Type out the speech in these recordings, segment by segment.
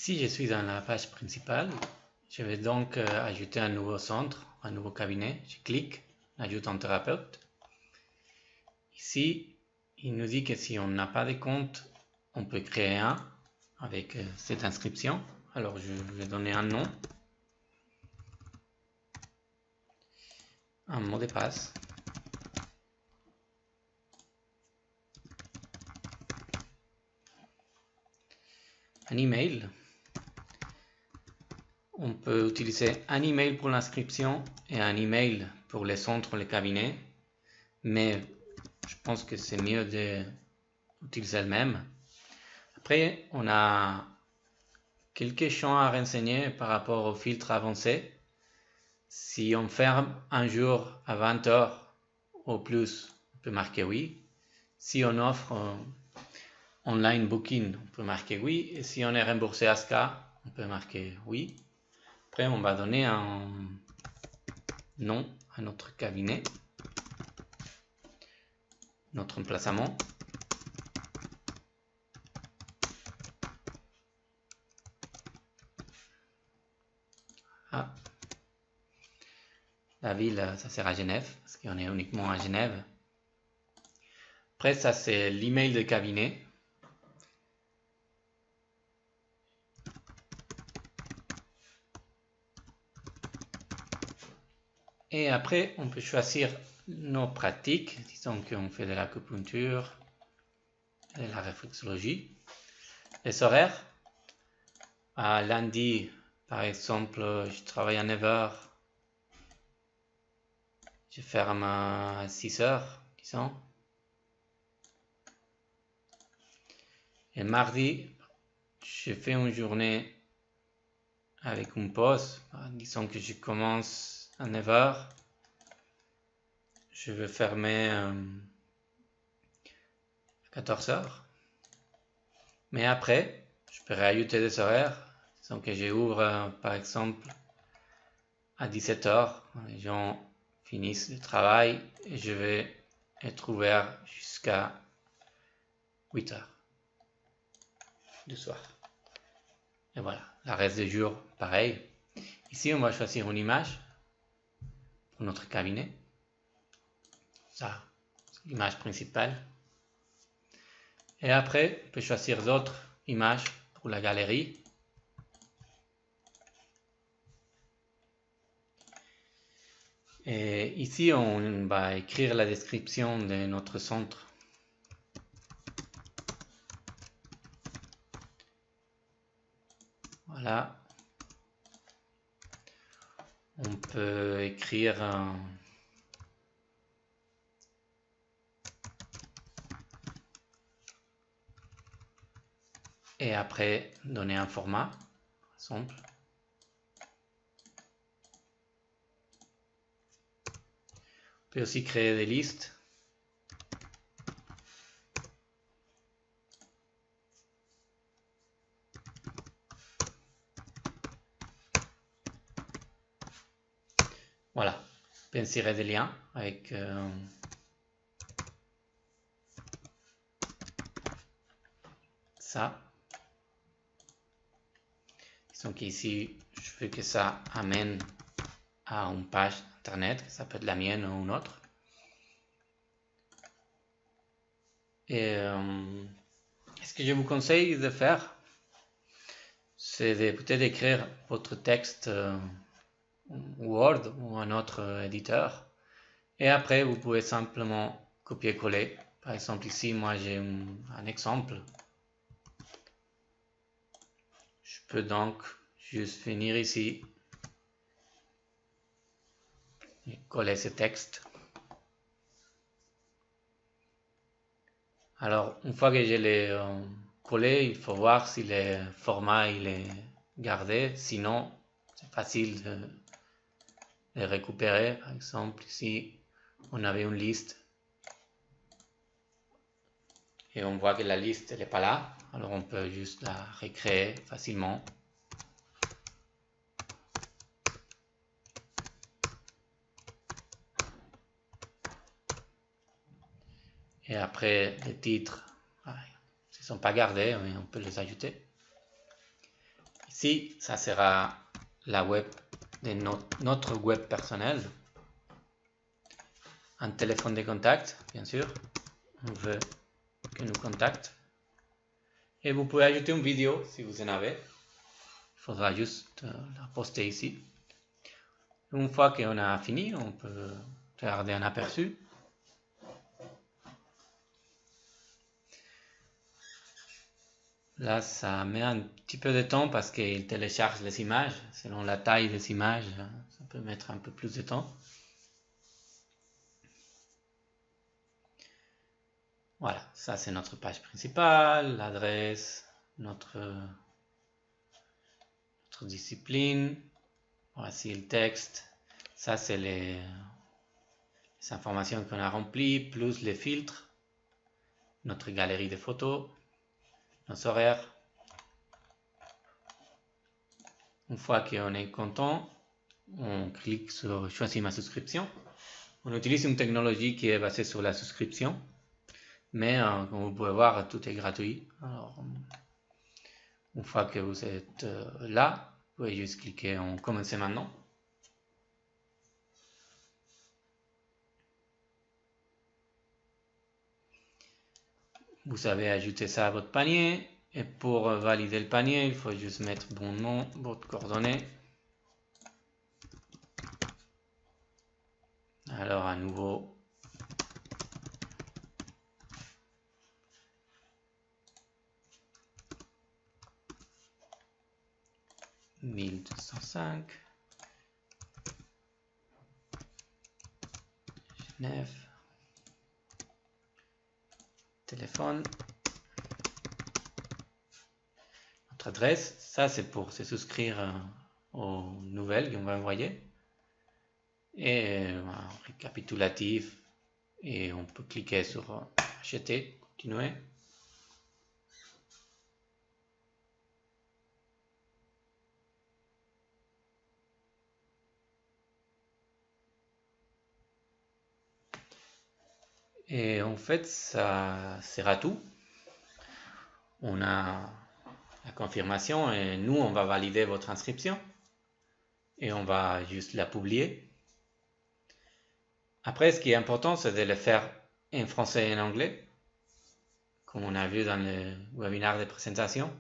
Ici, je suis dans la page principale. Je vais donc ajouter un nouveau centre, un nouveau cabinet. Je clique, ajoute un thérapeute. Ici, il nous dit que si on n'a pas de compte, on peut créer un avec cette inscription. Alors, je vais donner un nom, un mot de passe. Un email. On peut utiliser un email pour l'inscription et un email pour les centres, les cabinets. Mais je pense que c'est mieux d'utiliser le même. Après, on a quelques champs à renseigner par rapport au filtre avancé. Si on ferme un jour à 20 heures au plus, on peut marquer oui. Si on offre online booking, on peut marquer oui. Et si on est remboursé ASCA, on peut marquer oui. Après, on va donner un nom à notre cabinet, notre emplacement. Ah. La ville, ça sert à Genève, parce qu'on est uniquement à Genève. Après, ça c'est l'email de cabinet. Et après, on peut choisir nos pratiques. Disons qu'on fait de l'acupuncture, de la réflexologie. Les horaires. À lundi, par exemple, je travaille à 9h. Je ferme à 6h, disons. Et mardi, je fais une journée avec une pause. Disons que je commence à 9h. Je vais fermer à 14h. Mais après, je peux rajouter des horaires. Disons que j'ouvre par exemple à 17h. Les gens finissent le travail et je vais être ouvert jusqu'à 8h du soir. Et voilà, le reste des jours, pareil. Ici, on va choisir une image pour notre cabinet. Ça, c'est l'image principale. Et après, on peut choisir d'autres images pour la galerie. Et ici, on va écrire la description de notre centre. Voilà. On peut écrire et après donner un format, par exemple. On peut aussi créer des listes. Voilà, on peut insérer des liens avec ça. Disons qu'ici, je veux que ça amène à une page internet, ça peut être la mienne ou une autre. Et ce que je vous conseille de faire, c'est peut-être d'écrire votre texte Word ou un autre éditeur. Et après, vous pouvez simplement copier-coller. Par exemple, ici, moi, j'ai un exemple. Je peux donc juste venir ici et coller ce texte. Alors, une fois que je l'ai collé, il faut voir si le format il est gardé. Sinon, c'est facile de les récupérer. Par exemple, ici, on avait une liste et on voit que la liste n'est pas là. Alors, on peut juste la recréer facilement. Et après, les titres, ils ne sont pas gardés, mais on peut les ajouter. Ici, ça sera la web de notre web personnel. Un téléphone de contact, bien sûr. On veut que nous contacte. Et vous pouvez ajouter une vidéo si vous en avez. Il faudra juste la poster ici. Une fois qu'on a fini, on peut regarder un aperçu. Là, ça met un petit peu de temps parce qu'il télécharge les images. Selon la taille des images, ça peut mettre un peu plus de temps. Voilà, ça c'est notre page principale, l'adresse, notre discipline. Voici le texte. Ça c'est les informations qu'on a remplies, plus les filtres, notre galerie de photos, nos horaires. Une fois qu'on est content, on clique sur choisir ma souscription. On utilise une technologie qui est basée sur la souscription, mais comme vous pouvez voir, tout est gratuit. Alors, une fois que vous êtes là, vous pouvez juste cliquer en commencer maintenant. Vous savez ajouter ça à votre panier. Et pour valider le panier, il faut juste mettre bon nom, votre coordonnée. Alors à nouveau, « 1205 Genève, téléphone, notre adresse. » Ça c'est pour se souscrire aux nouvelles qu'on va envoyer. Et un récapitulatif, et on peut cliquer sur acheter, continuer. Et en fait, ça sera tout. On a la confirmation et nous, on va valider votre inscription et on va juste la publier. Après, ce qui est important, c'est de le faire en français et en anglais, comme on a vu dans le webinaire de présentation.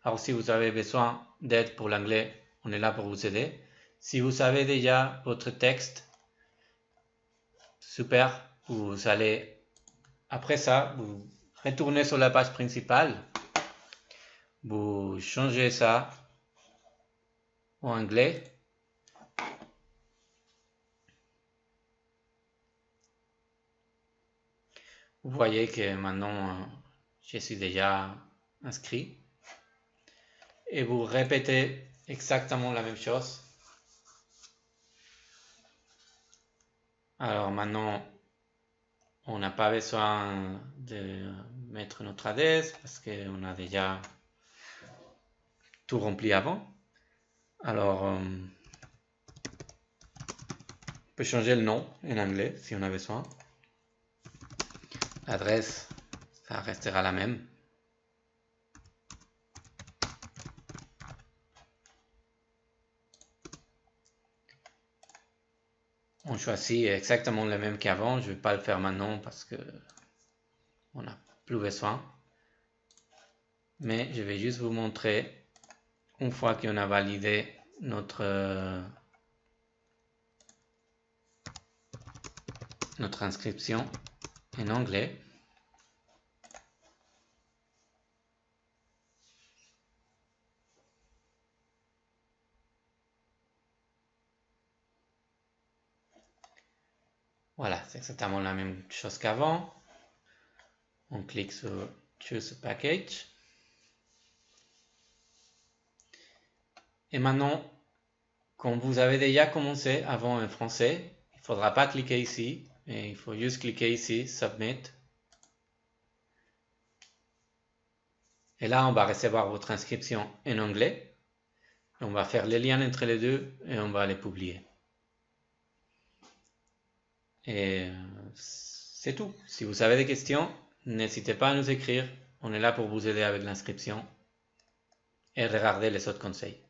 Alors, si vous avez besoin d'aide pour l'anglais, on est là pour vous aider. Si vous savez déjà votre texte, super, vous allez, après ça, vous retournez sur la page principale, vous changez ça en anglais. Vous voyez que maintenant, je suis déjà inscrit. Et vous répétez exactement la même chose. Alors maintenant, on n'a pas besoin de mettre notre adresse parce qu'on a déjà tout rempli avant. Alors, on peut changer le nom en anglais si on a besoin. L'adresse, ça restera la même. On choisit exactement le même qu'avant. Je ne vais pas le faire maintenant parce que on n'a plus besoin. Mais je vais juste vous montrer une fois qu'on a validé notre inscription en anglais. Voilà, c'est exactement la même chose qu'avant. On clique sur Choose a Package. Et maintenant, comme vous avez déjà commencé avant en français, il ne faudra pas cliquer ici, mais il faut juste cliquer ici, Submit. Et là, on va recevoir votre inscription en anglais. On va faire les liens entre les deux et on va les publier. Et c'est tout. Si vous avez des questions, n'hésitez pas à nous écrire. On est là pour vous aider avec l'inscription. et regarder les autres conseils.